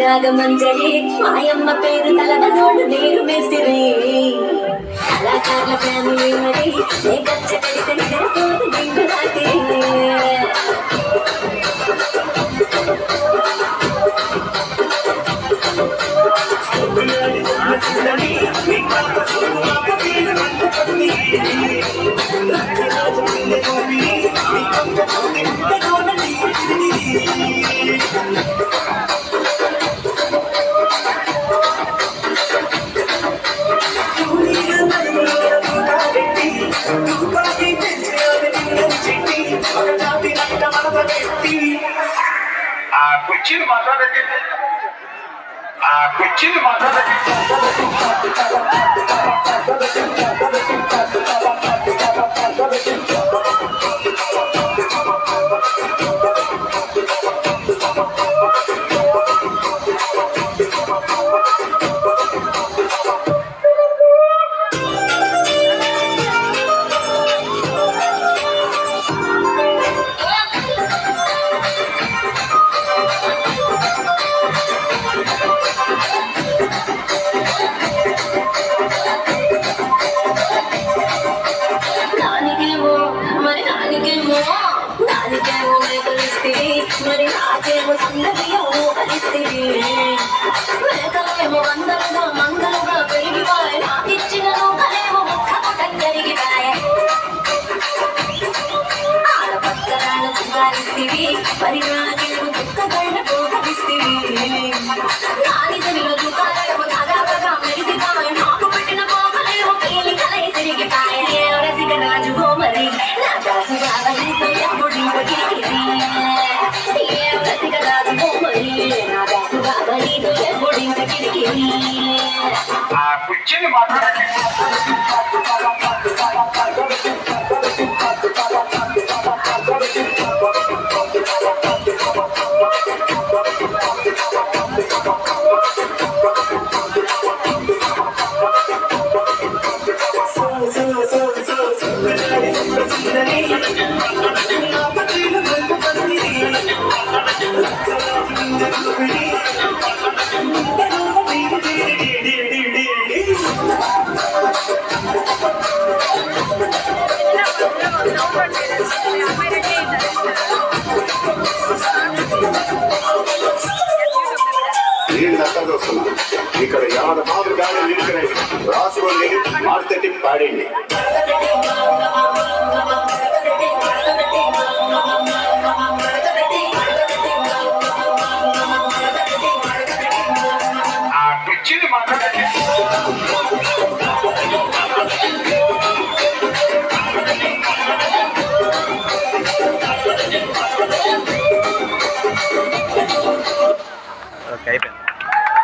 రాగమంజరి మాయమ్మ పేరు తలవనోడు నేను మెసిరి కళాకారుల ఫ్యామిలీ మరి ఏ గచ్చ కడితే నిద్రపోదు నిండు రాత్రి కుర్చీలు మాట్లాడండి కుర్చీలు మాట్లాడండి మరి నాకేమో సందడియో కలిస్తుంది మేకలేమో వందలుగా మంగళగా పెరిగిపోయి నాకిచ్చిన నూకలేమో ముక్కముట జరిగిపోయి ఆడపచ్చగాళ్ళకు గాలిస్తివి మరి నాకేమో చుక్కగళ్ళకు కలిస్తివి నాని చెవిలో దుకాణమో దాదాపుగా మెరిసిపోయి నాకు పెట్టిన పోగలేమో పేలి కలై తిరిగిపోయి రసిక రాజుగో మరి నా దాసు బాబలితో ఎప్పుడు కిరికిరి కుర్చీలు మాట్లాడండి ఇక్కడ యాద మాదిరిగానే నిలుచుని రాసుకోండి మార్కెటింగ్ పాడండి.